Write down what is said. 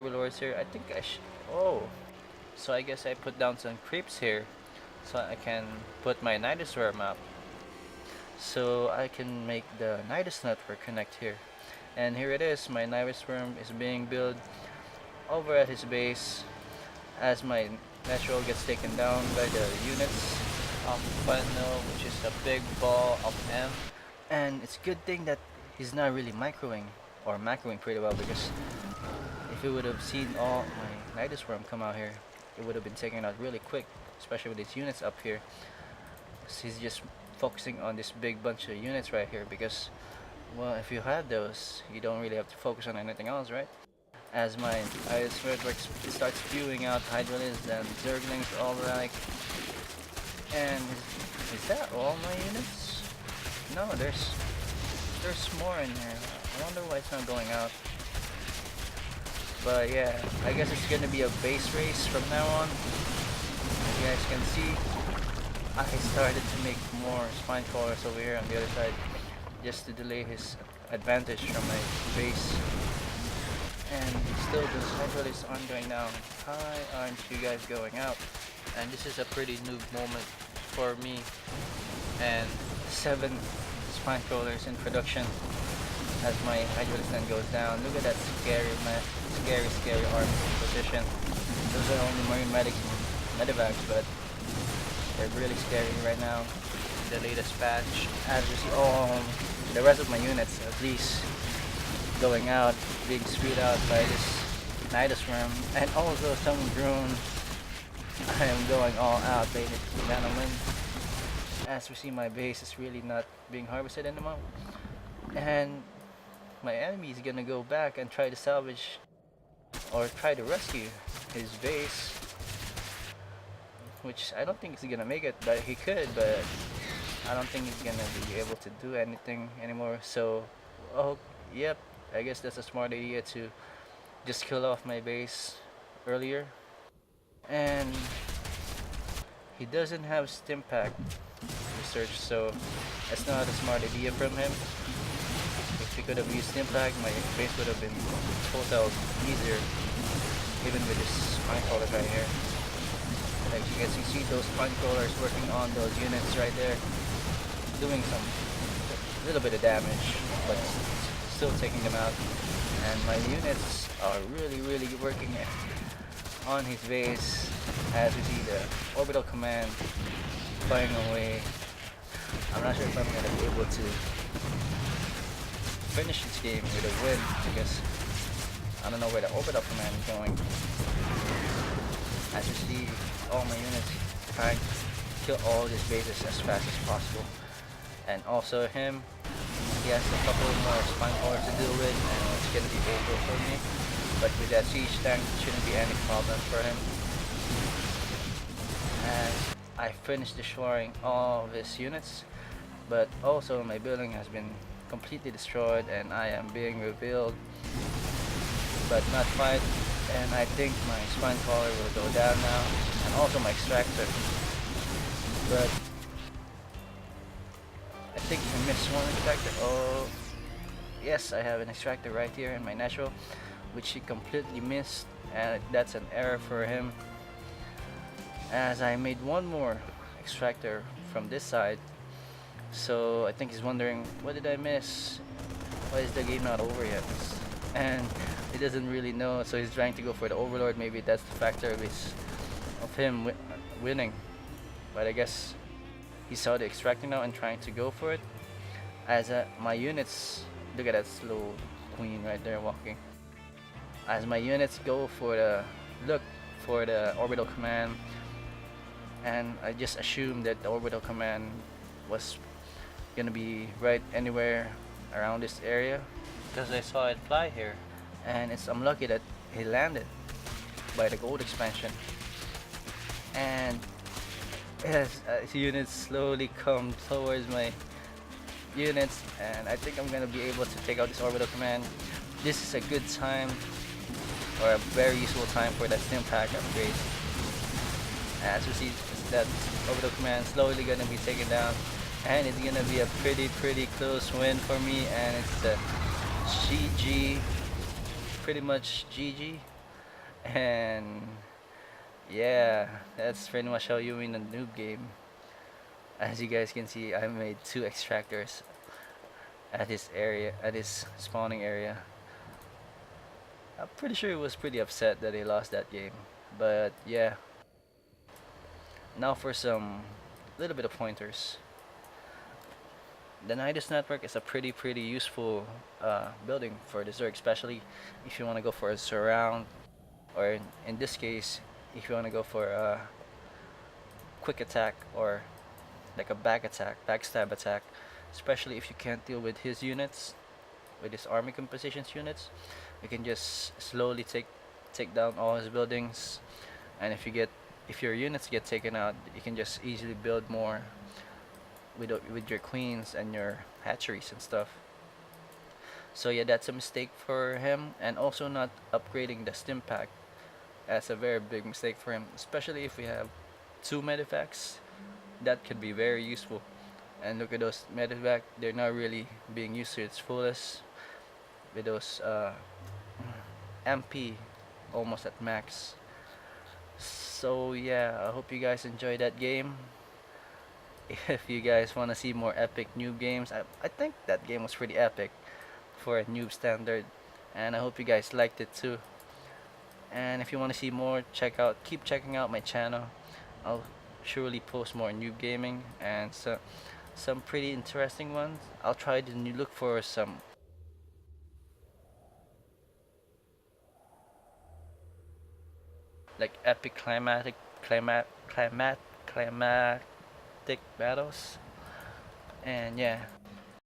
Overlords here. I think I should. Oh, so I guess I put down some creeps here, so I can put my Nidus worm up, so I can make the Nidus network connect here. And here it is. My Nidus worm is being built over at his base as my natural gets taken down by the units of Quenlil, which is a big ball of M. And it's a good thing that he's not really microing or macroing pretty well, because if you would have seen all my Nidus worm come out here, it would have been taken out really quick, especially with these units up here. So he's just focusing on this big bunch of units right here because, well, if you have those, you don't really have to focus on anything else, right? As my Nidus network starts spewing out Hydralisks and Zerglings all alike. And is that all my units? No, there's more in here. I wonder why it's not going out. But yeah, I guess it's gonna be a base race from now on. As you guys can see, I started to make more spine crawlers over here on the other side, just to delay his advantage from my base. And still the Hydralisks aren't going down. Why aren't you guys going out? And this is a pretty noob moment for me. And 7 spine crawlers in production as my Hydralisk then goes down. Look at that scary army position. Those are only marine medics and medevacs, but they're really scary right now. The latest patch, as you see, the rest of my units at least going out, being spewed out by this Nidus worm, and also some drone. I am going all out, ladies and gentlemen. As we see, my base is really not being harvested anymore, and my enemy is gonna go back and try to salvage or try to rescue his base, which I don't think he's gonna make it, but he could, but I don't think he's gonna be able to do anything anymore. So, oh, yep, I guess that's a smart idea to just kill off my base earlier. And he doesn't have stim pack research, so that's not a smart idea from him. If he could have used impact, my base would have been total easier, even with this spine crawler right here. Like you guys can see those spine crawlers working on those units right there, doing some little bit of damage, but still taking them out. And my units are really working on his base, as we see the orbital command flying away. I'm not sure if I'm gonna be able to finish this game with a win, because I don't know where the orbital command is going. As you see, all my units trying to kill all these bases as fast as possible. And also him, he has a couple more spine crawlers to deal with, and it's gonna be over for me. But with that siege tank, it shouldn't be any problem for him. And I finished destroying all of his units, but also my building has been completely destroyed and I am being revealed, but not quite. And I think my spine crawler will go down now, and also my extractor. But I think I missed one extractor. Oh, yes, I have an extractor right here in my natural, which he completely missed, and that's an error for him, as I made one more extractor from this side. So I think he's wondering, what did I miss? Why is the game not over yet? And he doesn't really know, so he's trying to go for the overlord. Maybe that's the factor of him winning. But I guess he saw the extractor now and trying to go for it. As my units, look at that slow queen right there walking. As my units go for the orbital command, and I just assumed that the orbital command was gonna be right anywhere around this area, because I saw it fly here, and I'm lucky that he landed by the gold expansion. And as units slowly come towards my units, and I think I'm gonna be able to take out this orbital command. This is a good time, or a very useful time, for that stim pack upgrade. As you see, that orbital command slowly gonna be taken down, and it's gonna be a pretty close win for me, and it's a GG, pretty much GG. And yeah, that's pretty much how you win a noob game. As you guys can see, I made two extractors at his area, at his spawning area. I'm pretty sure he was pretty upset that he lost that game. But yeah, now for some little bit of pointers. The Nidus network is a pretty useful building for the Zerg, especially if you want to go for a surround, or in this case, if you want to go for a quick attack or like a back attack, backstab attack, especially if you can't deal with his units, with his army compositions units, you can just slowly take down all his buildings, and if your units get taken out, you can just easily build more with your queens and your hatcheries and stuff. So yeah, that's a mistake for him, and also not upgrading the stim pack. That's a very big mistake for him, especially if we have two medevacts. That could be very useful. And look at those medevac; they're not really being used to its fullest with those MP almost at max. So yeah, I hope you guys enjoyed that game. If you guys want to see more epic noob games, I think that game was pretty epic for a noob standard, and I hope you guys liked it too. And if you want to see more, keep checking out my channel. I'll surely post more noob gaming and some pretty interesting ones. I'll try to look for some like epic climatic battles. And yeah.